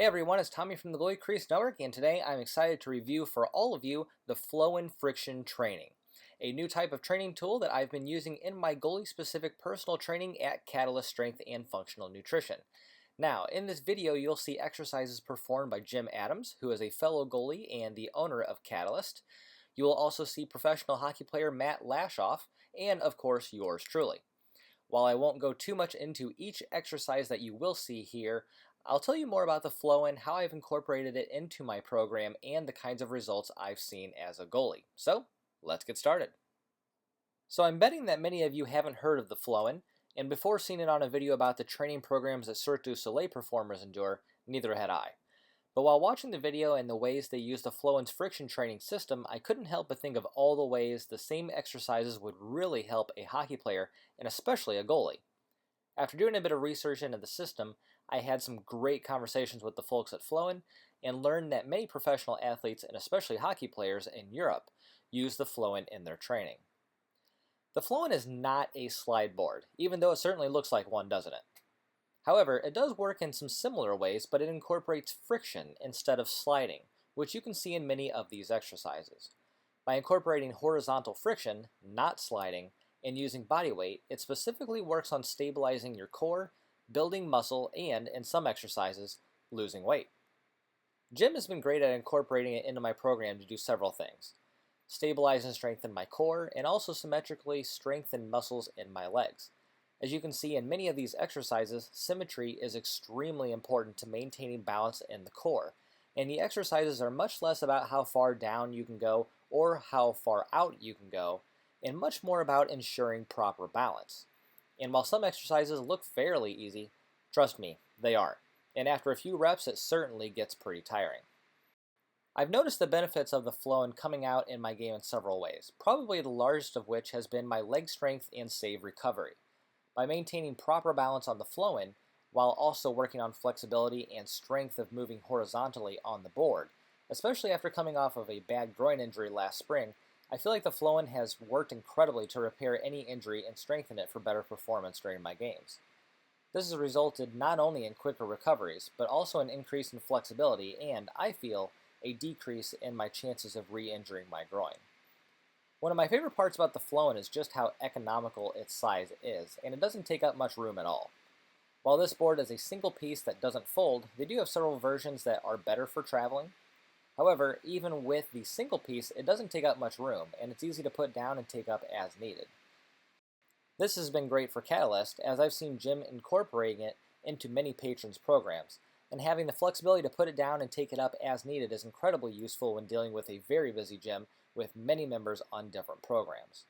everyone, it's Tommy from the Goalie Crease Network, and today I'm excited to review for all of you the Flowin Friction Training, a new type of training tool that I've been using in my goalie-specific personal training at Catalyst Strength and Functional Nutrition. Now, in this video, you'll see exercises performed by Jim Adams, who is a fellow goalie and the owner of Catalyst. You will also see professional hockey player Matt Lashoff, and of course, yours truly. While I won't go too much into each exercise that you will see here, I'll tell you more about the Flowin, how I've incorporated it into my program, and the kinds of results I've seen as a goalie. So, let's get started. So I'm betting that many of you haven't heard of the Flowin, and before seeing it on a video about the training programs that Cirque du Soleil performers endure, neither had I. But while watching the video and the ways they use the Flowin's friction training system, I couldn't help but think of all the ways the same exercises would really help a hockey player, and especially a goalie. After doing a bit of research into the system, I had some great conversations with the folks at Flowin and learned that many professional athletes, and especially hockey players in Europe, use the Flowin in their training. The Flowin is not a slide board, even though it certainly looks like one, doesn't it? However, it does work in some similar ways, but it incorporates friction instead of sliding, which you can see in many of these exercises. By incorporating horizontal friction, not sliding, and using body weight, it specifically works on stabilizing your core, building muscle, and, in some exercises, losing weight. Jim has been great at incorporating it into my program to do several things: stabilize and strengthen my core, and also symmetrically strengthen muscles in my legs. As you can see in many of these exercises, symmetry is extremely important to maintaining balance in the core, and the exercises are much less about how far down you can go or how far out you can go, and much more about ensuring proper balance. And while some exercises look fairly easy, trust me, they aren't. And after a few reps, it certainly gets pretty tiring. I've noticed the benefits of the Flowin coming out in my game in several ways, probably the largest of which has been my leg strength and save recovery. By maintaining proper balance on the Flowin, while also working on flexibility and strength of moving horizontally on the board, especially after coming off of a bad groin injury last spring, I feel like the Flowin has worked incredibly to repair any injury and strengthen it for better performance during my games. This has resulted not only in quicker recoveries, but also an increase in flexibility and, I feel, a decrease in my chances of re-injuring my groin. One of my favorite parts about the Flowin is just how economical its size is, and it doesn't take up much room at all. While this board is a single piece that doesn't fold, they do have several versions that are better for traveling. However, even with the single piece, it doesn't take up much room, and it's easy to put down and take up as needed. This has been great for Catalyst, as I've seen Jim incorporating it into many patrons' programs, and having the flexibility to put it down and take it up as needed is incredibly useful when dealing with a very busy gym with many members on different programs.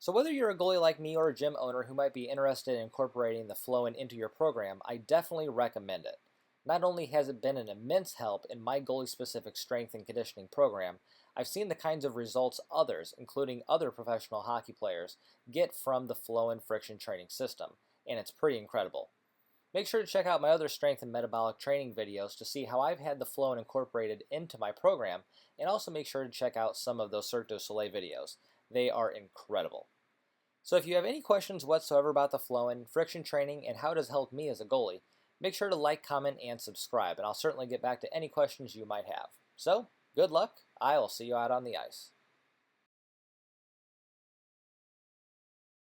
So whether you're a goalie like me or a gym owner who might be interested in incorporating the Flowin into your program, I definitely recommend it. Not only has it been an immense help in my goalie-specific strength and conditioning program, I've seen the kinds of results others, including other professional hockey players, get from the Flowin friction training system, and it's pretty incredible. Make sure to check out my other strength and metabolic training videos to see how I've had the Flowin incorporated into my program, and also make sure to check out some of those Cirque du Soleil videos. They are incredible. So if you have any questions whatsoever about the Flowin, friction training, and how it has helped me as a goalie, make sure to like, comment, and subscribe, and I'll certainly get back to any questions you might have. So, good luck. I will see you out on the ice.